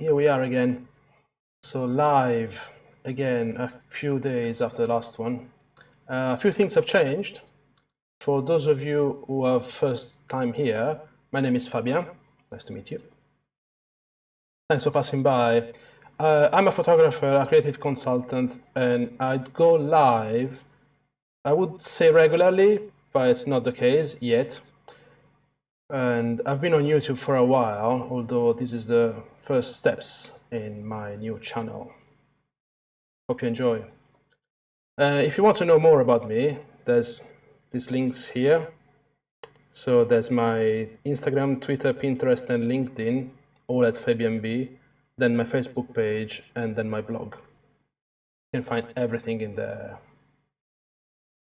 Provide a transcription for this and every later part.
here we are again. So live again a few days after the last one. A few things have changed. For those of you who are first time here, my name is Fabien. Nice to meet you. Thanks for passing by. I'm a photographer, a creative consultant, and I go live, I would say regularly, but it's not the case yet. And I've been on YouTube for a while, although this is the first steps in my new channel. Hope you enjoy. If you want to know more about me, there's these links here. So there's my Instagram, Twitter, Pinterest, and LinkedIn, all at FabianB, then my Facebook page, and then my blog. You can find everything in there.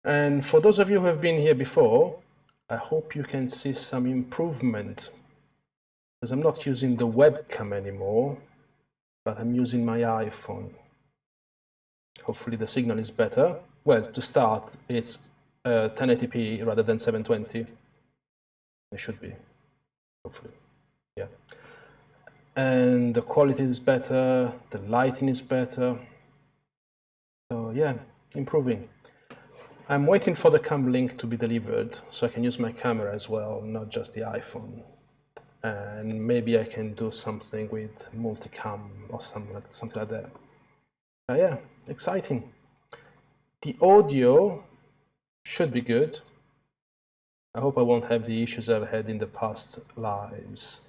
And for those of you who have been here before, I hope you can see some improvement, because I'm not using the webcam anymore, but I'm using my iPhone. Hopefully the signal is better. Well, to start, it's 1080p rather than 720. It should be, hopefully, yeah. And the quality is better, the lighting is better. So yeah, improving. I'm waiting for the Camlink to be delivered so I can use my camera as well, not just the iPhone. And maybe I can do something with multicam or something like that. Yeah, exciting. The audio should be good. I hope I won't have the issues I've had in the past lives.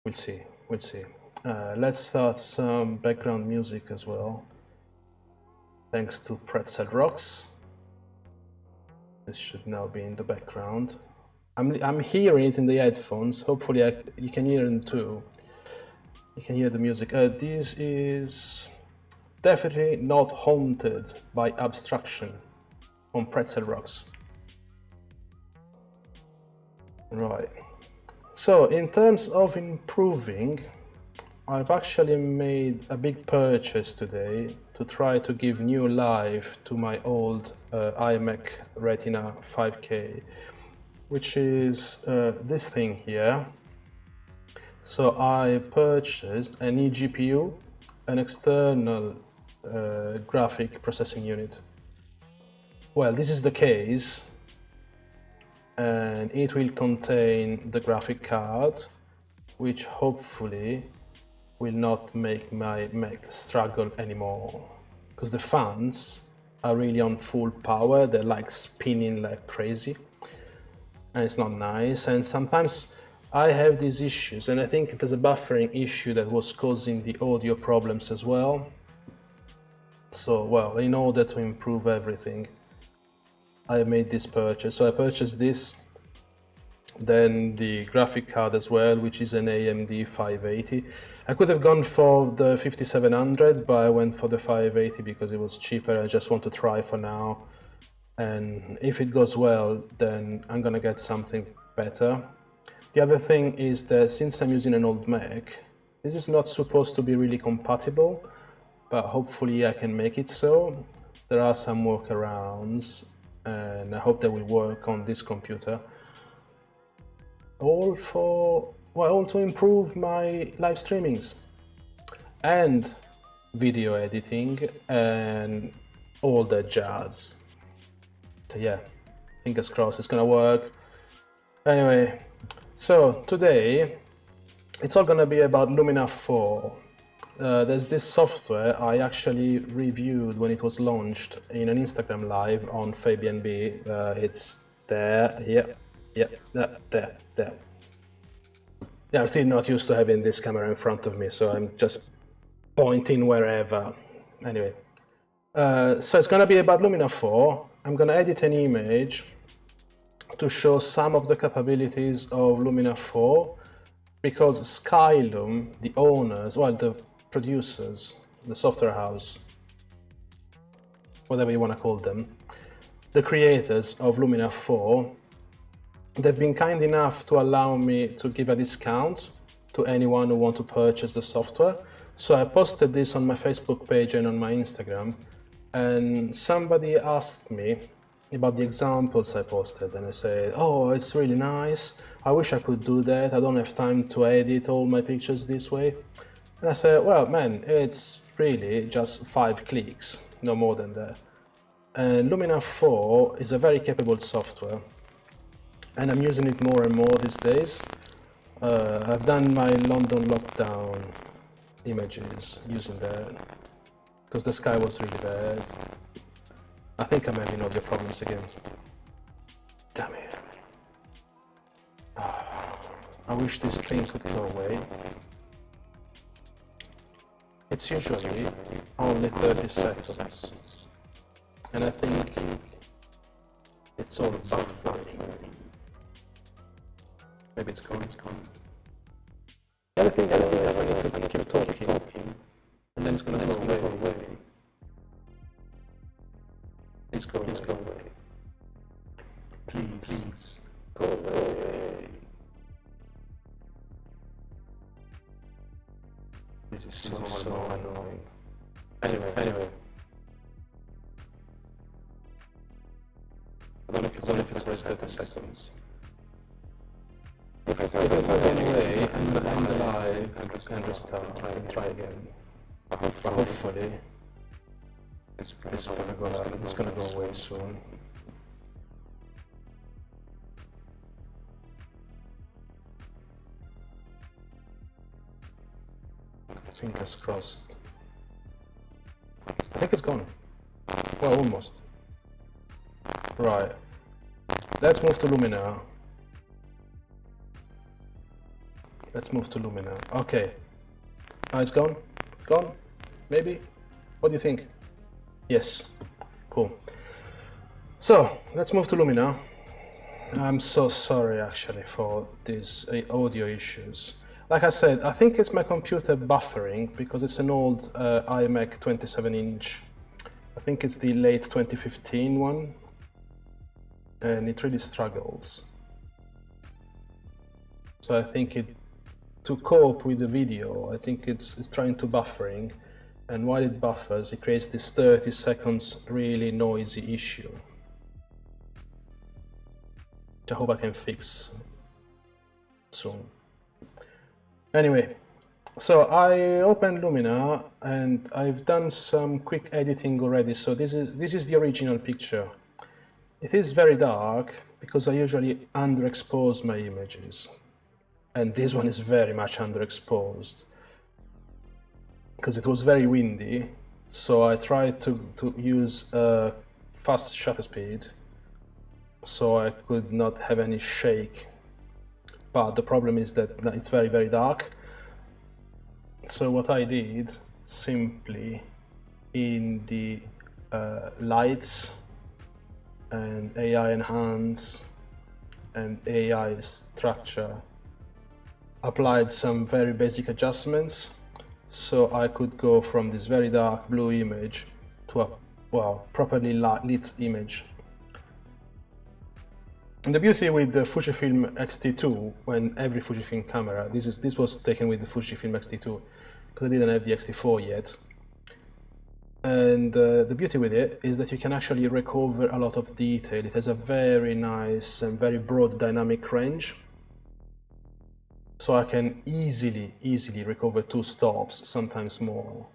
We'll see, we'll see. Let's start some background music as well. Thanks to Pretzel Rocks. This should now be in the background. I'm hearing it in the headphones. Hopefully you can hear them too. You can hear the music. This is definitely not haunted by abstraction on Pretzel Rocks. Right. So in terms of improving, I've actually made a big purchase today to try to give new life to my old iMac Retina 5K, which is this thing here. So I purchased an eGPU, an external graphic processing unit. Well, this is the case, and it will contain the graphic card, which hopefully will not make my Mac struggle anymore, because the fans are really on full power. They're like spinning like crazy, and it's not nice. And sometimes I have these issues, and I think there's a buffering issue that was causing the audio problems as well. So, well, in order to improve everything, I made this purchase. So I purchased this, then the graphic card as well, which is an AMD 580. I could have gone for the 5700, but I went for the 580 because it was cheaper. I just want to try for now, and if it goes well, then I'm gonna get something better. The other thing is that since I'm using an old Mac, this is not supposed to be really compatible, but hopefully I can make it so. There are some workarounds, and I hope they will work on this computer. All to improve my live streamings and video editing and all that jazz. So yeah, fingers crossed it's gonna work. Anyway, so today it's all gonna be about Luminar 4. There's this software I actually reviewed when it was launched in an Instagram live on FabianB. It's there, yeah, there. Yeah, I'm still not used to having this camera in front of me, so I'm just pointing wherever. Anyway, so it's gonna be about Luminar 4. I'm gonna edit an image to show some of the capabilities of Luminar 4, because Skylum, the owners, well, the producers, the software house, whatever you want to call them, the creators of Luminar 4, they've been kind enough to allow me to give a discount to anyone who wants to purchase the software. So I posted this on my Facebook page and on my Instagram, and somebody asked me about the examples I posted, and I say, oh, it's really nice. I wish I could do that. I don't have time to edit all my pictures this way. And I say, well, man, it's really just 5 clicks, no more than that. And Luminar 4 is a very capable software, and I'm using it more and more these days. I've done my London lockdown images using that, because the sky was really bad. I think I'm having audio problems again. Damn it. I wish these things would go away. It's usually only 30 seconds. And I think it's all buffering. Maybe it's gone. The other thing is I need to keep talking, and then it's going to go away. Please go away. Please go away. This is so annoying. Anyway. I don't know if it's 30 seconds. If it's anyway, I'm gonna end the live and restart and try again. Hopefully, it's gonna go away soon. Fingers crossed. I think it's gone. Well, almost. Right. Let's move to Luminar. Okay. It's gone? Gone? Maybe? What do you think? Yes. Cool. So, let's move to Luminar. I'm so sorry actually for these audio issues. Like I said, I think it's my computer buffering because it's an old iMac 27-inch. I think it's the late 2015 one. And it really struggles. So I think to cope with the video, I think it's trying to buffering, and while it buffers, it creates this 30 seconds really noisy issue, which I hope I can fix soon. Anyway, so I opened Luminar and I've done some quick editing already. So this is the original picture. It is very dark because I usually underexpose my images, and this one is very much underexposed because it was very windy. So I tried to use fast shutter speed so I could not have any shake. But the problem is that it's very, very dark. So what I did simply in the lights and AI enhance and AI structure, applied some very basic adjustments so I could go from this very dark blue image to a properly lit image. And the beauty with the Fujifilm X-T2, when every Fujifilm camera, this was taken with the Fujifilm X-T2 because I didn't have the X-T4 yet. And the beauty with it is that you can actually recover a lot of detail. It has a very nice and very broad dynamic range. So I can easily recover 2 stops, sometimes more.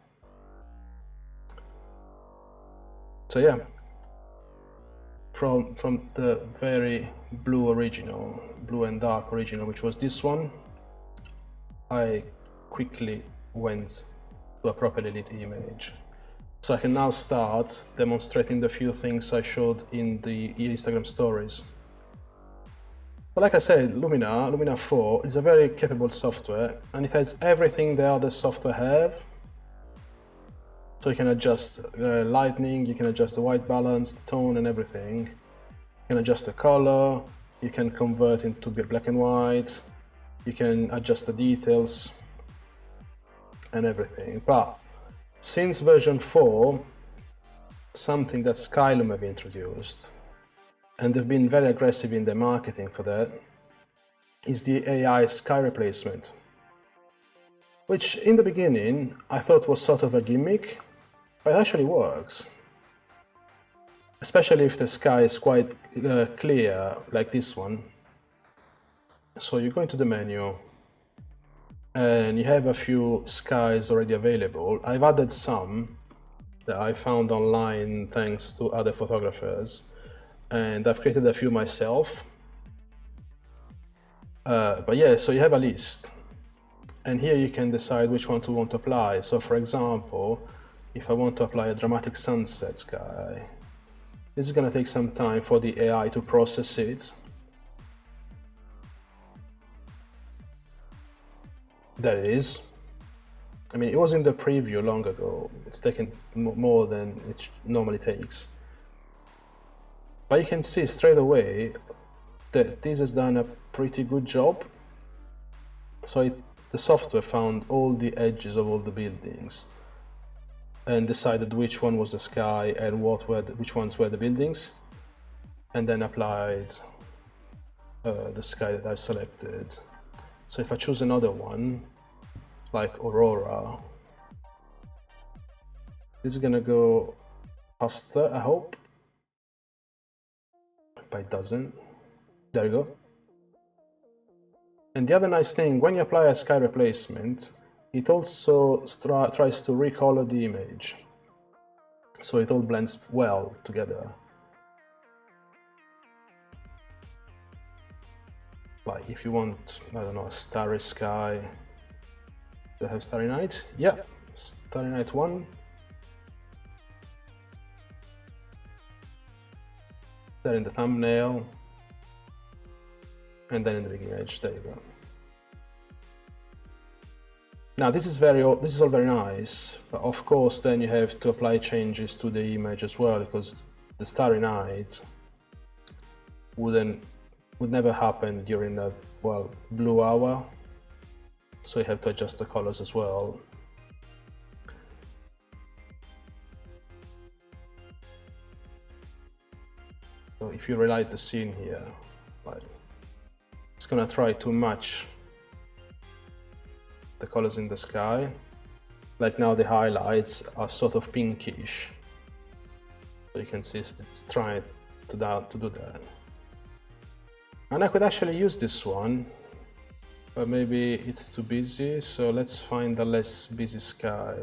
So yeah, from the very blue and dark original, which was this one, I quickly went to a properly lit image. So I can now start demonstrating the few things I showed in the Instagram stories. But like I said, Luminar 4 is a very capable software, and it has everything the other software have. So you can adjust lighting, you can adjust the white balance, the tone and everything. You can adjust the color, you can convert into black and white, you can adjust the details and everything. But since version 4, something that Skylum have introduced, and they've been very aggressive in their marketing for that, is the AI sky replacement, which in the beginning I thought was sort of a gimmick, but it actually works. especially if the sky is quite clear, like this one. So you go into the menu, and you have a few skies already available. I've added some that I found online thanks to other photographers, and I've created a few myself. But yeah, so you have a list, and here you can decide which one to want to apply. So for example, if I want to apply a dramatic sunset sky, this is going to take some time for the AI to process it. There it is. I mean, it was in the preview long ago. It's taken more than it normally takes. But you can see straight away that this has done a pretty good job. So the software found all the edges of all the buildings and decided which one was the sky and which ones were the buildings, and then applied the sky that I've selected. So if I choose another one, like Aurora, this is gonna go faster, I hope. But it doesn't. There you go. And the other nice thing, when you apply a sky replacement, it also tries to recolor the image. So it all blends well together. Like if you want, I don't know, a starry sky. Do I have Starry Night? Yeah, Starry Night 1. There in the thumbnail. And then in the big image, there you go. Now this is all very nice, but of course then you have to apply changes to the image as well, because the Starry Night would never happen during the blue hour. So you have to adjust the colors as well. So if you relight the scene here, it's gonna try to match the colors in the sky. Like now the highlights are sort of pinkish. So you can see it's trying to do that. And I could actually use this one, but maybe it's too busy. So let's find a less busy sky.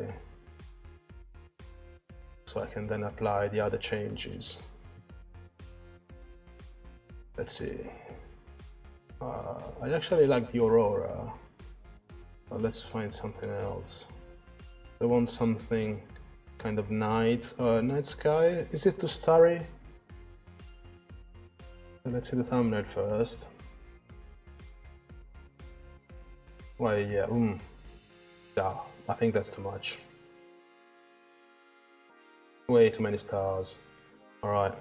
So I can then apply the other changes. Let's see. I actually like the Aurora. But let's find something else. I want something kind of night sky. Is it too starry? So let's see the thumbnail first. Well, yeah, yeah, I think that's too much. Way too many stars. All right.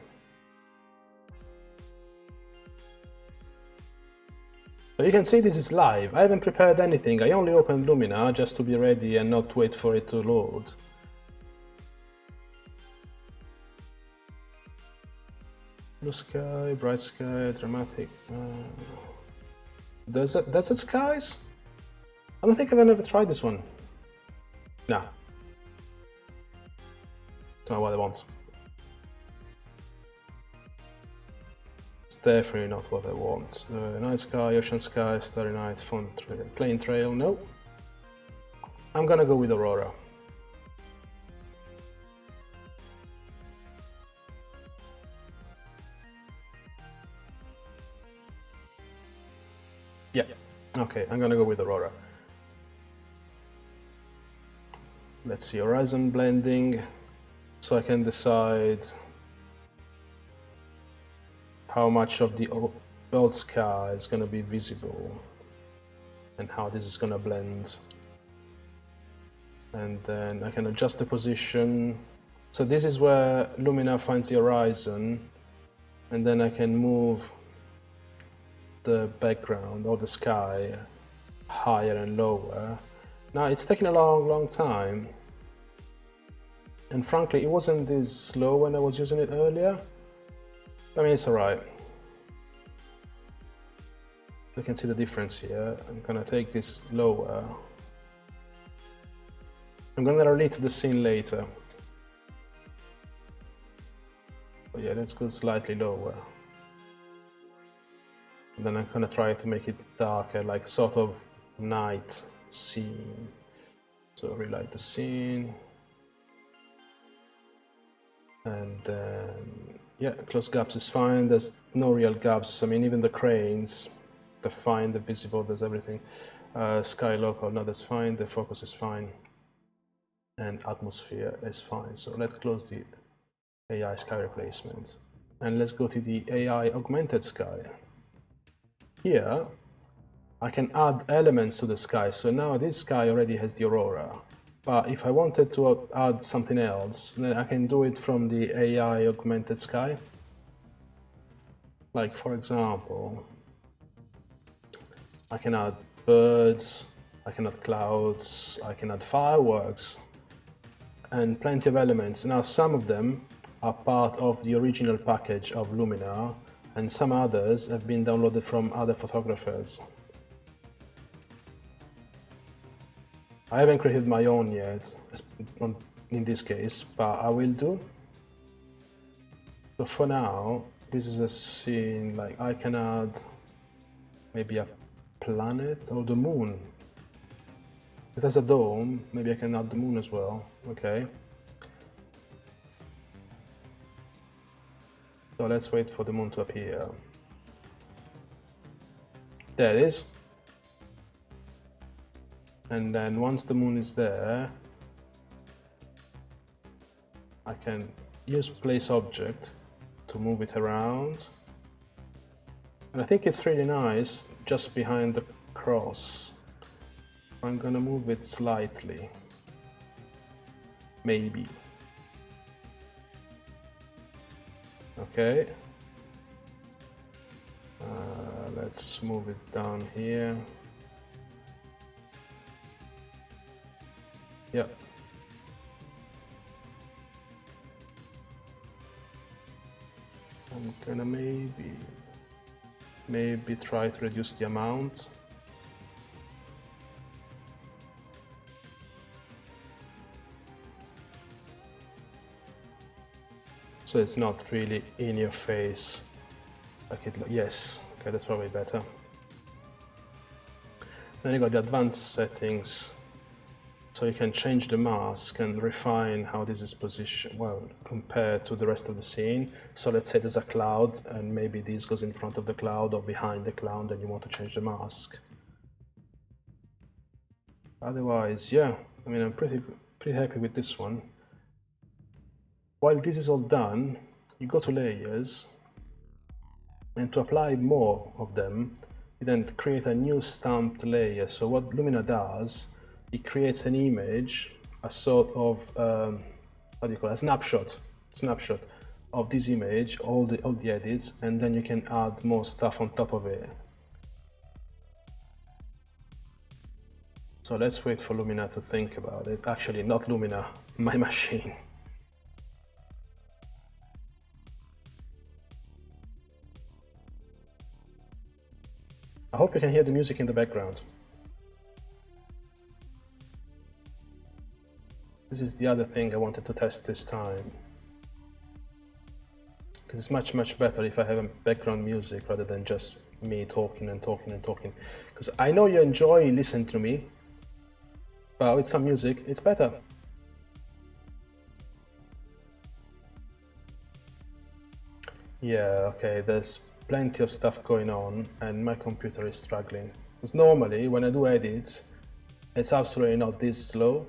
So you can see this is live. I haven't prepared anything. I only opened Luminar just to be ready and not wait for it to load. Blue sky, bright sky, dramatic. Desert skies? I don't think I've ever tried this one. Nah. It's not what I want. Definitely not what I want. Night sky, ocean sky, starry night, fun trail, plain trail, no. I'm gonna go with Aurora. Yeah, okay, I'm gonna go with Aurora. Let's see, horizon blending, so I can decide how much of the old sky is going to be visible and how this is going to blend. And then I can adjust the position. So this is where Luminar finds the horizon, and then I can move the background or the sky higher and lower. Now it's taking a long time, and frankly it wasn't this slow when I was using it earlier. I mean, it's alright. You can see the difference here. I'm gonna take this lower. I'm gonna relate to the scene later. But Yeah, let's go slightly lower. And then I'm gonna try to make it darker, like sort of night scene. So relight the scene. And yeah, close gaps is fine. There's no real gaps. I mean, even the cranes, they're fine, they're visible, there's everything. Sky local, no, that's fine. The focus is fine. And atmosphere is fine. So let's close the AI sky replacement. And let's go to the AI augmented sky. Here, I can add elements to the sky. So now this sky already has the aurora. But if I wanted to add something else, then I can do it from the AI augmented sky. Like, for example, I can add birds, I can add clouds, I can add fireworks, and plenty of elements. Now, some of them are part of the original package of Luminar, and some others have been downloaded from other photographers. I haven't created my own yet, in this case, but I will do. So for now, this is a scene, like I can add maybe a planet or the moon. If there's a dome, maybe I can add the moon as well, okay. So let's wait for the moon to appear. There it is. And then once the moon is there, I can use place object to move it around. And I think it's really nice just behind the cross. I'm gonna move it slightly. Maybe. Okay. Let's move it down here. Yep. I'm gonna maybe try to reduce the amount. So it's not really in your face. Like it, yes, okay, that's probably better. Then you got the advanced settings. So you can change the mask and refine how this is positioned, well, compared to the rest of the scene. So let's say there's a cloud and maybe this goes in front of the cloud or behind the cloud and you want to change the mask. Otherwise, yeah, I mean, I'm pretty happy with this one. While this is all done, you go to layers, and to apply more of them, you then create a new stamped layer. So what Luminar does, it creates an image, a sort of what do you call it? A snapshot of this image, all the edits, and then you can add more stuff on top of it. So let's wait for Luminar to think about it. Actually, not Luminar, my machine. I hope you can hear the music in the background. This is the other thing I wanted to test this time. Because it's much better if I have a background music rather than just me talking and talking and talking. Because I know you enjoy listening to me, but with some music, it's better. Yeah, okay, there's plenty of stuff going on and my computer is struggling. Because normally when I do edits, it's absolutely not this slow,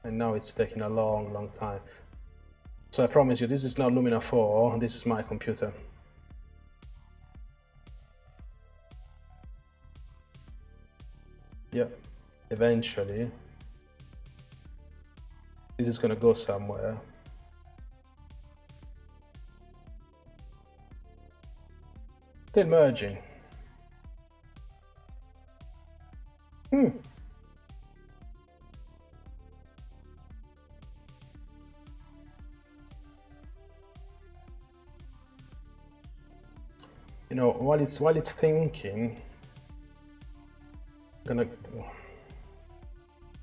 and now it's taking a long time. So I promise you, this is not Luminar 4, this is my computer. Yeah, eventually, this is gonna go somewhere. Still merging. You know, while it's thinking,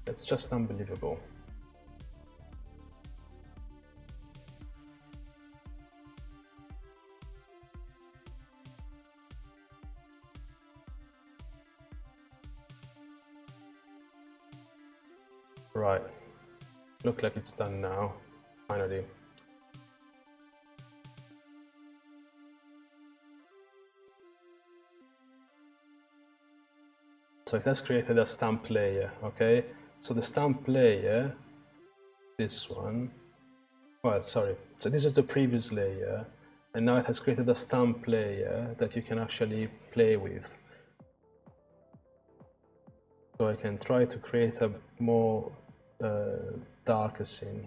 it's just unbelievable. Right, look like it's done now, finally. So it has created a stamp layer, okay? So the stamp layer, this one, well, sorry, so this is the previous layer, and now it has created a stamp layer that you can actually play with. So I can try to create a more darker scene,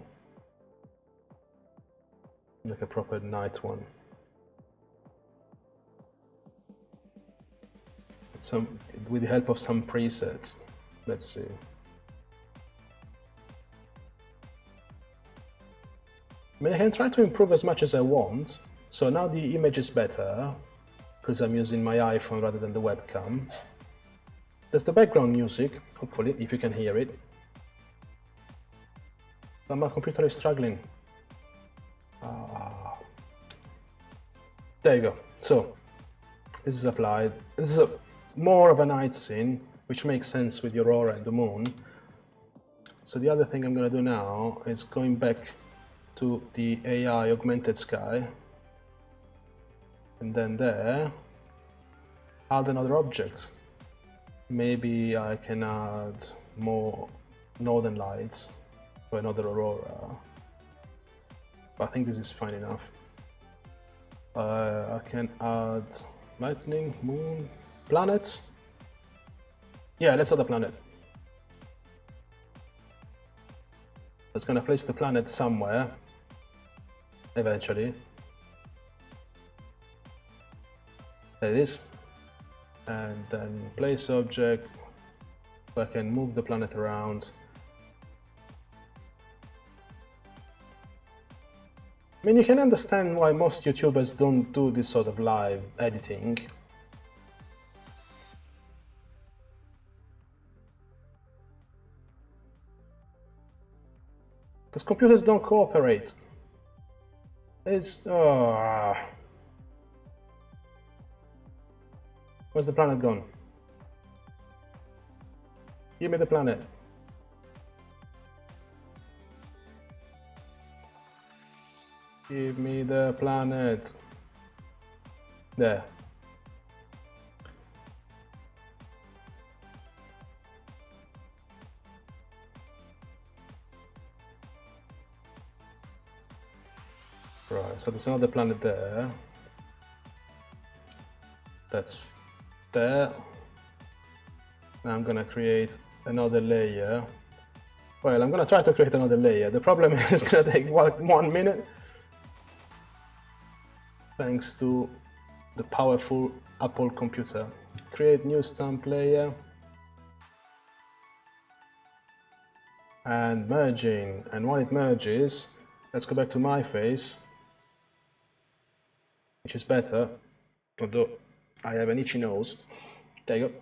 like a proper night one. With the help of some presets. Let's see. I mean, I can try to improve as much as I want. So now the image is better because I'm using my iPhone rather than the webcam. There's the background music, hopefully, if you can hear it. But my computer is struggling. There you go. So this is applied. This is more of a night scene, which makes sense with the aurora and the moon. So the other thing I'm going to do now is going back to the AI augmented sky, and then there, add another object. Maybe I can add more northern lights for another aurora, but I think this is fine enough. I can add lightning, moon, planets. Yeah, let's add a planet. It's going to place the planet somewhere eventually. There it is. And then place object, so I can move the planet around. I mean, you can understand why most YouTubers don't do this sort of live editing. Because computers don't cooperate. Where's the planet gone? Give me the planet. Give me the planet. There. Right, so there's another planet there. That's there. Now I'm gonna create another layer. Well, I'm gonna try to create another layer. The problem is it's gonna take 1 minute. Thanks to the powerful Apple computer. Create new stamp layer. And merging. And while it merges, let's go back to my face, which is better, although I have an itchy nose. There you go.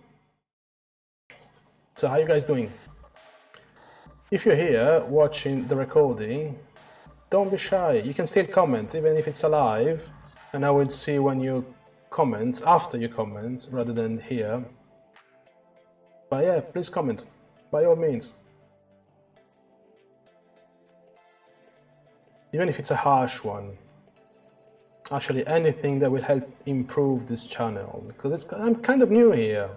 So how are you guys doing? If you're here watching the recording, don't be shy. You can still comment, even if it's alive, and I will see when you comment, after you comment, rather than here. But yeah, please comment, by all means. Even if it's a harsh one. Actually, anything that will help improve this channel, because I'm kind of new here.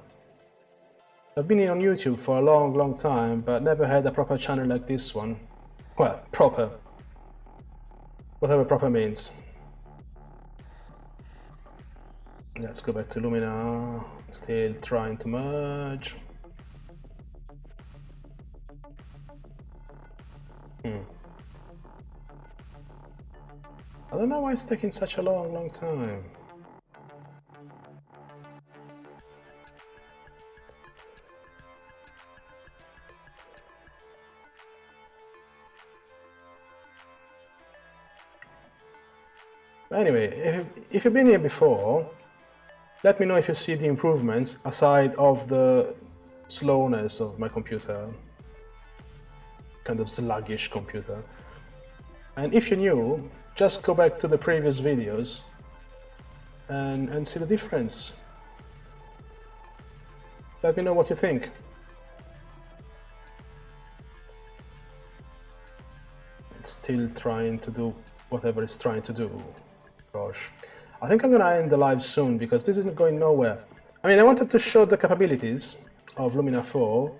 I've been here on YouTube for a long time, but never had a proper channel like this one. Well, proper. Whatever proper means. Let's go back to Luminar. Still trying to merge. I don't know why it's taking such a long time. Anyway, if you've been here before, let me know if you see the improvements aside of the slowness of my computer. Kind of sluggish computer. And if you're new, just go back to the previous videos and see the difference. Let me know what you think. still trying to do whatever it's trying to do. Gosh. I think I'm gonna end the live soon because this isn't going nowhere. I mean, I wanted to show the capabilities of Luminar 4,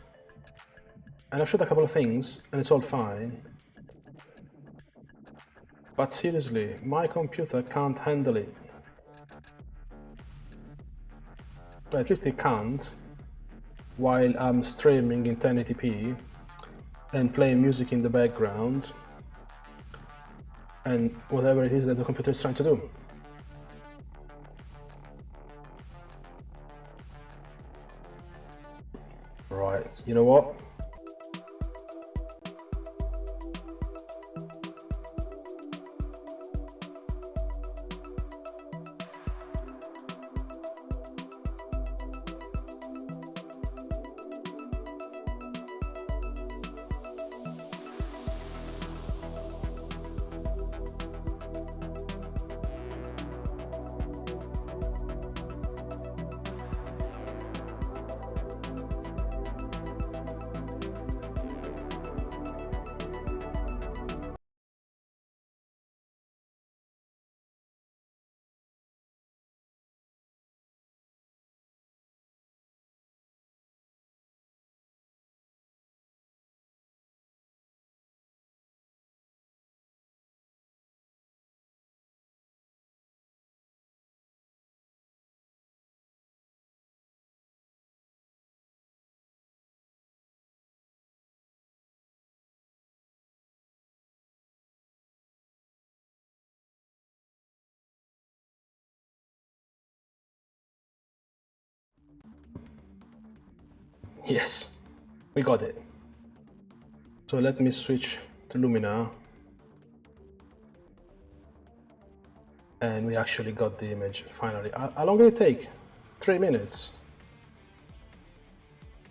and I've showed a couple of things, and it's all fine. But seriously, my computer can't handle it. Well, at least it can't, while I'm streaming in 1080p and playing music in the background and whatever it is that the computer is trying to do. Right, you know what? Yes, we got it. So let me switch to Luminar. And we actually got the image finally. How long did it take? 3 minutes.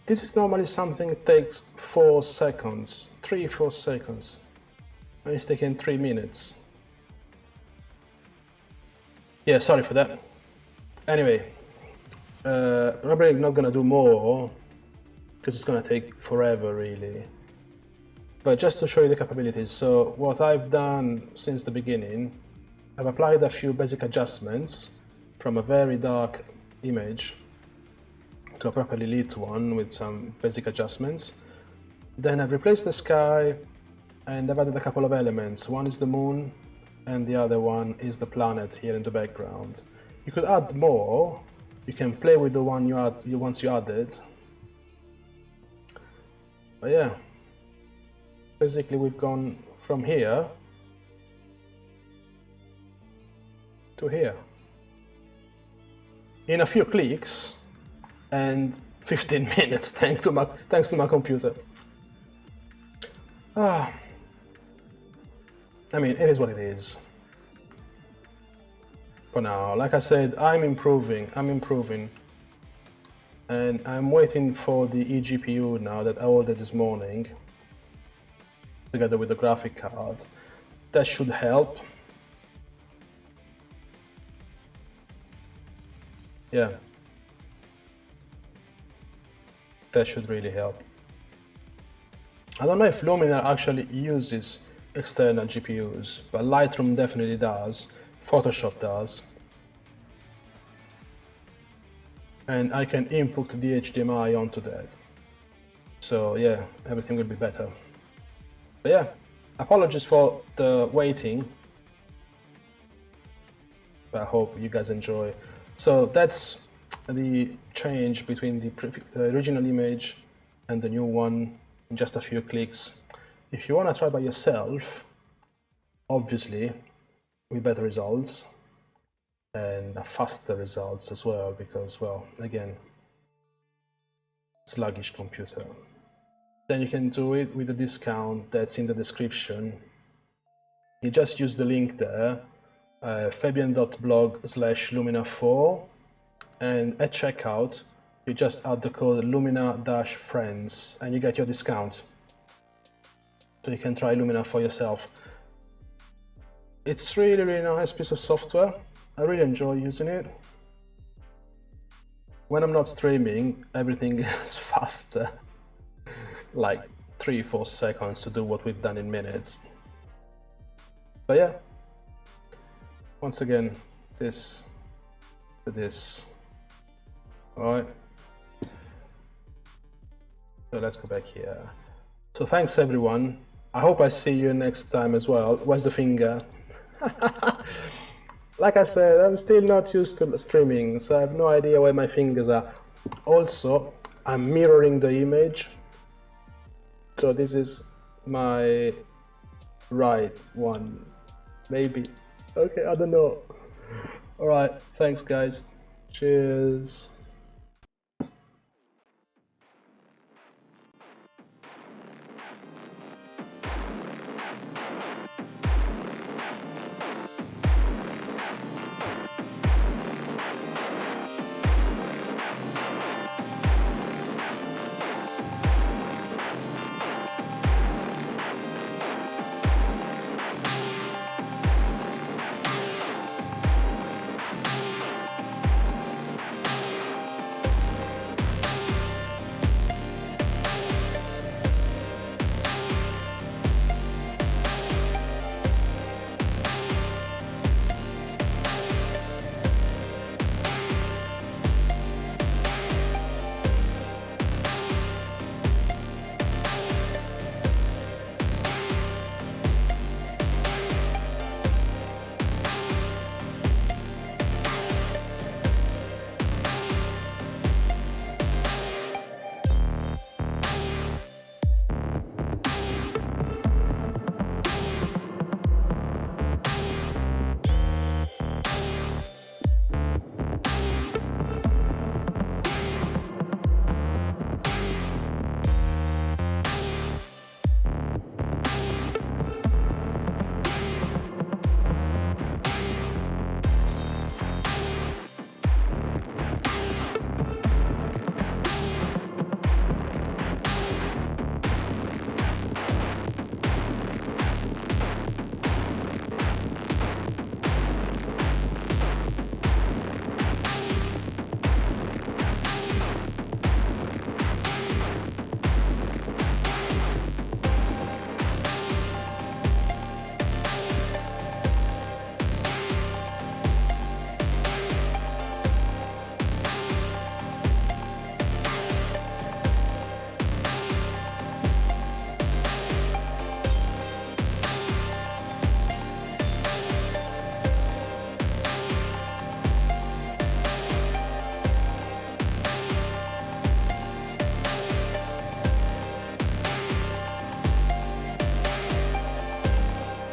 This is normally something that takes 4 seconds, 3-4 seconds. And it's taken 3 minutes. Yeah, sorry for that. Anyway, probably not gonna do more because it's gonna take forever really. But just to show you the capabilities, so what I've done since the beginning, I've applied a few basic adjustments from a very dark image to a properly lit one with some basic adjustments. Then I've replaced the sky and I've added a couple of elements. One is the moon and the other one is the planet here in the background. You could add more. You can play with the one once you added. But yeah, basically we've gone from here to here in a few clicks and 15 minutes thanks to my computer. I mean, it is what it is. For now, like I said, I'm improving, and I'm waiting for the eGPU now that I ordered this morning, together with the graphic card. That should help. Yeah, that should really help. I don't know if Luminar actually uses external GPUs, but Lightroom definitely does, Photoshop does. And I can input the HDMI onto that. So yeah, everything will be better. But yeah, apologies for the waiting, but I hope you guys enjoy. So that's the change between the original image and the new one in just a few clicks. If you want to try by yourself, obviously with better results and faster results as well, because, well, again, sluggish computer, then you can do it with the discount that's in the description. You just use the link there, fabian.blog/Luminar4, and at checkout you just add the code Luminar-friends and you get your discount. So you can try Luminar for yourself. It's really, really nice piece of software. I really enjoy using it. When I'm not streaming, everything is faster, like 3-4 seconds to do what we've done in minutes. But yeah, once again, this to this. All right. So let's go back here. So thanks everyone. I hope I see you next time as well. Where's the finger? Like I said, I'm still not used to streaming, so I have no idea where my fingers are. Also, I'm mirroring the image. So this is my right one, maybe. Okay, I don't know. All right, thanks guys. Cheers.